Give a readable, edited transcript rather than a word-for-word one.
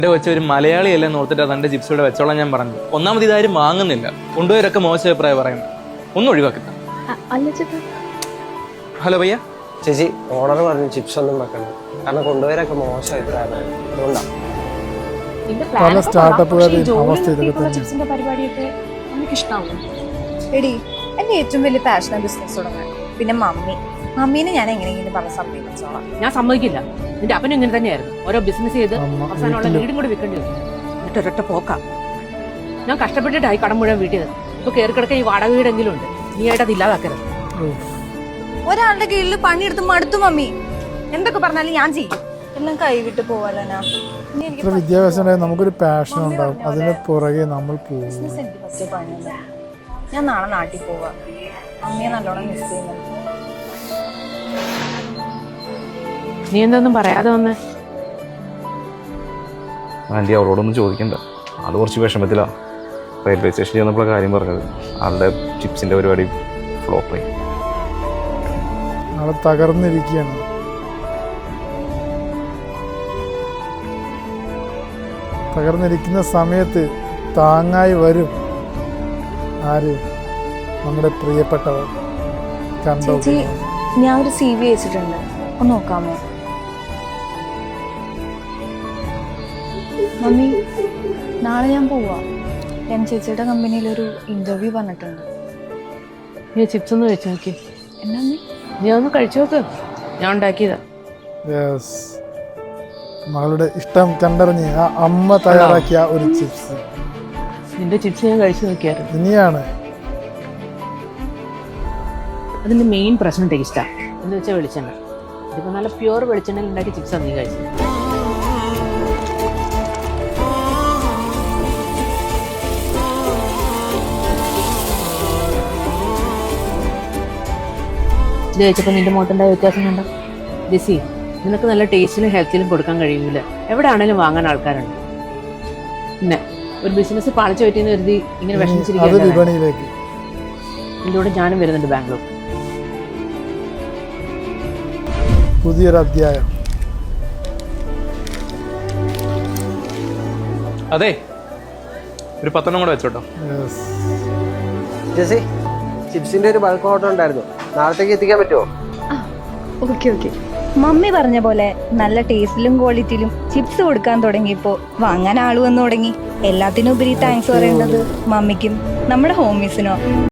എൻ്റെ വെച്ച ഒരു മലയാളിയല്ലേ നോർത്തിട്ട് തൻ്റെ ചിപ്സ് ഇവിടെ വെച്ചോളാം ഞാൻ പറഞ്ഞു. ഒന്നാമത് ഇതാരും വാങ്ങുന്നില്ല, കൊണ്ടുപോയവരൊക്കെ മോശം അഭിപ്രായം പറയുന്നത്. ഒന്നും ഒഴിവാക്കിത്ത. ഹലോ ഭയ്യ. ചേച്ചി ഓണർ പറഞ്ഞു ചിപ്സ് ഒന്നും വെക്കണം, കാരണം കൊണ്ടുപോയവരൊക്കെ മോശം അഭിപ്രായം. അതുകൊണ്ടാണ് പല സ്റ്റാർട്ടപ്പുകാരുടെ അവസ്ഥ ഇതൊക്കെ ചിപ്സിന്റെ പരിപാടിയൊക്കെ നമുക്ക് ഇഷ്ടമാവും. എടി എന്റെ ഏറ്റവും വലിയ പാഷന ബിസിനസ് തുടങ്ങാൻ. പിന്നെ മമ്മീനെ ഞാൻ എങ്ങനെയെങ്കിലും പറഞ്ഞ സമ്മതിച്ചോളാം. ഞാൻ സമ്മതിക്കില്ല. നിന്റെ അപ്പനും ഇങ്ങനെ തന്നെയായിരുന്നു. ഓരോ ബിസിനസ് ചെയ്ത് അവസാനമുള്ള വീടും കൂടി വിൽക്കേണ്ടി വരും. എന്നിട്ട് ഒരൊറ്റ പോക്കാം. ഞാൻ കഷ്ടപ്പെട്ടിട്ടായി കടം മുഴുവൻ വീട്ടിൽ. ഇപ്പൊ കയറി കിടക്കാൻ ഈ വാടക വീടെങ്കിലും ഉണ്ട്. നീ ആയിട്ട് അത് ഇല്ലാതാക്കരുത്. ഒരാളുടെ കീഴിൽ പണിയെടുത്ത് മടുത്തു മമ്മി. എന്തൊക്കെ പറഞ്ഞാലും ഞാൻ ചെയ്യും. എല്ലാം കൈവിട്ട് പോവാലോ. വിദ്യാഭ്യാസം നമുക്കൊരു പാഷൻ ഉണ്ടാവും, അതിന് പുറകെ നമ്മൾ പോകും. ഞാൻ നാളെ നാട്ടിൽ പോവാ. അമ്മയെ നല്ലോണം മിസ് ചെയ്യുന്നുണ്ട്. നീ എന്തൊന്നും പറയാതെ വന്ന്? ആൻറ്റി അവളോടൊന്നും ചോദിക്കണ്ട, അത് കുറച്ച് വിഷമത്തിലാ. റെയിൽവേ സ്റ്റേഷനിൽ ചെന്നപ്പോൾ കാര്യം പറഞ്ഞത് ആളുടെ ചിപ്സിന്റെ പരിപാടി ഫ്ലോപ്പായി. ആളെ തകർന്നിരിക്കുകയാണ്. തകർന്നിരിക്കുന്ന സമയത്ത് താങ്ങായി വരും ആര്? നമ്മുടെ പ്രിയപ്പെട്ടവർ. കണ്ടോ? ഞാൻ ഒരു CV അയച്ചിട്ടുണ്ട്, ഒന്ന് നോക്കാമോ? മമ്മി നാളെ ഞാൻ പോവാ. ചേച്ചിയുടെ കമ്പനിയിൽ ഒരു ഇന്റർവ്യൂ പറഞ്ഞിട്ടുണ്ട്. നീ ചിപ്സ് ഒന്ന് കഴിച്ചു നോക്കി. എന്നാ നീ ഒന്ന് കഴിച്ചു നോക്ക്. ഞാൻ ഉണ്ടാക്കിയതാ. മകളുടെ ഇഷ്ടം കണ്ടറിഞ്ഞ് ആ അമ്മ തയ്യാറാക്കിയ ഒരു ചിപ്സ്. നിന്റെ ചിപ്സ് ഞാൻ കഴിച്ചു നോക്കിയായിരുന്നു. ഇനിയാണ് അതിന്റെ മെയിൻ പ്രശ്നം ടേസ്റ്റാ. എന്ന് വെച്ചാൽ വെളിച്ചെണ്ണ. ഇതിപ്പോ നല്ല പ്യൂർ വെളിച്ചെണ്ണയിൽ ഉണ്ടാക്കിയ ചിപ്സാണ് നീ കഴിച്ചത്. ഇത് കഴിച്ചപ്പോൾ നിന്റെ മുഖത്തുണ്ടായ വ്യത്യാസം കണ്ടോ? ജിസി, നിനക്ക് നല്ല ടേസ്റ്റിലും ഹെൽത്തിലും കൊടുക്കാൻ കഴിയില്ല. എവിടെ ആണെങ്കിലും വാങ്ങാൻ ആൾക്കാരുണ്ട്. പിന്നെ ഒരു ബിസിനസ് പാളിച്ചു പറ്റിയെന്ന് കരുതി ഇങ്ങനെ വിഷമിച്ചിരിക്കുകയാണ്. നിന്റെ കൂടെ ഞാനും വരുന്നുണ്ട് ബാംഗ്ലൂർ. പുതിയൊരു അധ്യായം. അതെ, ഒരു 10 കൂടെ വെച്ചോട്ടോ. ചേച്ചി ചിപ്സിന്റെ ഒരു ബൾക്ക് ഓർഡർ ഉണ്ടായിരുന്നു, നാളത്തേക്ക് എത്തിക്കാൻ പറ്റുമോ? ഓക്കെ. മമ്മി പറഞ്ഞ പോലെ നല്ല ടേസ്റ്റിലും ക്വാളിറ്റിയിലും ചിപ്സ് കൊടുക്കാൻ തുടങ്ങിയപ്പോ വാങ്ങാൻ ആള് വന്നു തുടങ്ങി. എല്ലാത്തിനും ഉപരി താങ്ക്സ് പറയേണ്ടത് മമ്മിക്കും നമ്മുടെ ഹോമീസിനോ.